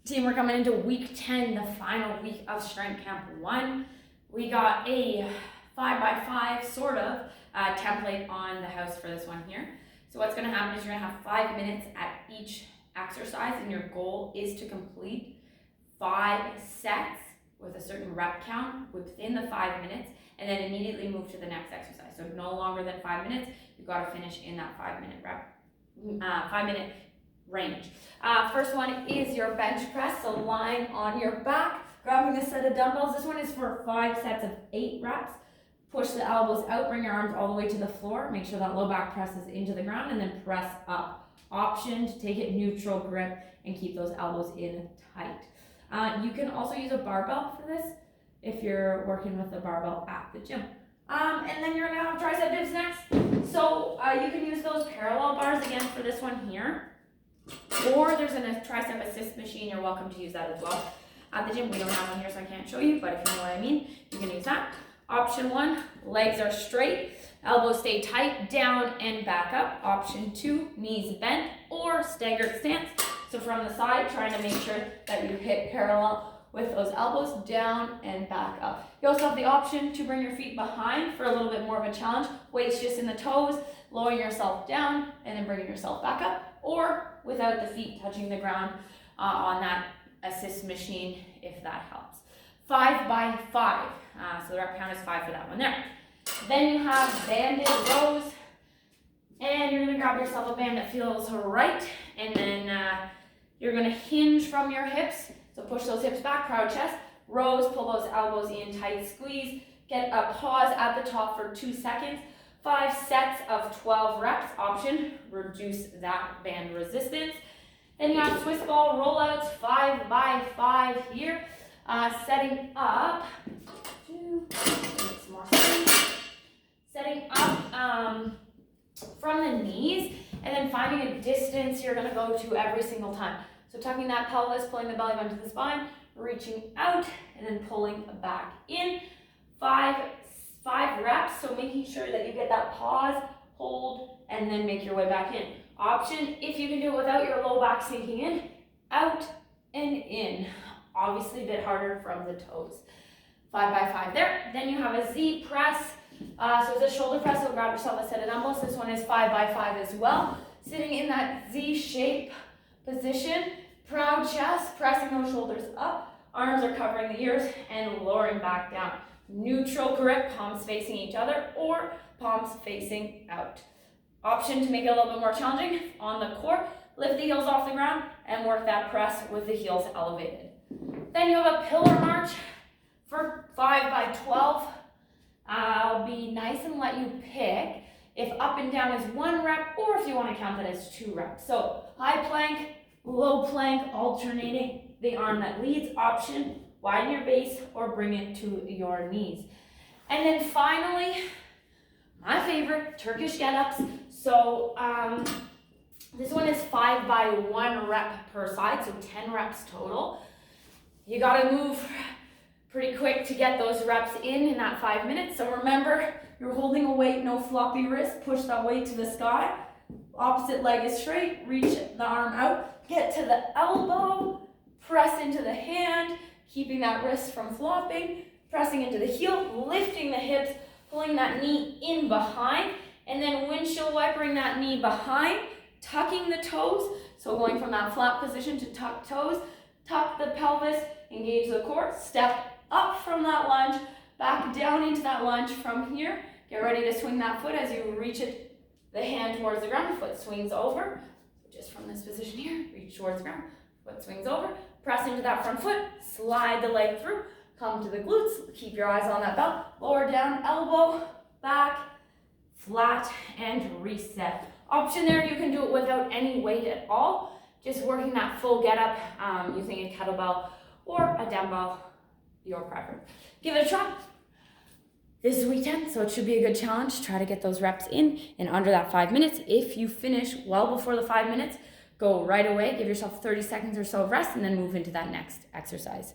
Team, we're coming into week 10, the final week of Strength Camp 1. We got a 5x5 sort of template on the house for this one here. So what's going to happen is you're going to have 5 minutes at each exercise, and your goal is to complete 5 sets with a certain rep count within the 5 minutes, and then immediately move to the next exercise. So no longer than 5 minutes, you've got to finish in that 5 minute range. First one is your bench press, so lying on your back, grabbing a set of dumbbells. This one is for 5 sets of 8 reps. Push the elbows out, bring your arms all the way to the floor. Make sure that low back presses into the ground, and then press up. Option to take it neutral grip and keep those elbows in tight. You can also use a barbell for this if you're working with a barbell at the gym. And then you're gonna have tricep dips next. So you can use those parallel bars again for this one here. Or there's a tricep assist machine, you're welcome to use that as well. At the gym, we don't have one here, so I can't show you, but if you know what I mean, you can use that. Option 1, legs are straight, elbows stay tight, down and back up. Option 2, knees bent or staggered stance. So from the side, trying to make sure that you hit parallel with those elbows, down and back up. You also have the option to bring your feet behind for a little bit more of a challenge. Weights just in the toes, lowering yourself down and then bringing yourself back up, or without the feet touching the ground on that assist machine, if that helps. 5x5, so the rep count is 5 for that one there. Then you have banded rows, and you're gonna grab yourself a band that feels right, and then you're gonna hinge from your hips, so push those hips back, proud chest, rows, pull those elbows in, tight squeeze, get a pause at the top for 2 seconds, 5 sets of 12 reps. Option, reduce that band resistance. Then you have Swiss ball rollouts, 5x5 here. Setting up, from the knees, and then finding a distance you're gonna go to every single time. So tucking that pelvis, pulling the belly button to the spine, reaching out, and then pulling back in. 5 reps, so making sure that you get that pause, hold, and then make your way back in. Option, if you can do it without your low back sinking in, out and in. Obviously a bit harder from the toes. 5x5 there. Then you have a Z press. So it's a shoulder press, so grab yourself a set of dumbbells. This one is 5x5 as well. Sitting in that Z shape position, proud chest, pressing those shoulders up. Arms are covering the ears and lowering back down. Neutral grip, palms facing each other or palms facing out. Option to make it a little bit more challenging, on the core, lift the heels off the ground and work that press with the heels elevated. Then you have a pillar march for 5x12. I'll be nice and let you pick if up and down is 1 rep or if you want to count it as 2 reps. So high plank, low plank, alternating the arm that leads. Option, widen your base or bring it to your knees. And then finally, my favorite, Turkish get-ups. So this one is 5x1 rep per side, so 10 reps total. You gotta move pretty quick to get those reps in that 5 minutes. So remember, you're holding a weight, no floppy wrist. Push that weight to the sky. Opposite leg is straight. Reach the arm out. Get to the elbow. Press into the hand, keeping that wrist from flopping. Pressing into the heel, lifting the hips, pulling that knee in behind, and then windshield wipering that knee behind, tucking the toes. So going from that flat position to tuck toes, tuck the pelvis, engage the core, step up from that lunge, back down into that lunge from here. Get ready to swing that foot as you reach it, the hand towards the ground, foot swings over. Just from this position here, reach towards the ground, foot swings over, press into that front foot, slide the leg through, come to the glutes, keep your eyes on that belt, lower down, elbow, back, flat, and reset. Option there, you can do it without any weight at all, just working that full get up using a kettlebell or a dumbbell, your preference. Give it a try. This is week 10, so it should be a good challenge. Try to get those reps in under that 5 minutes. If you finish well before the 5 minutes, go right away, give yourself 30 seconds or so of rest, and then move into that next exercise.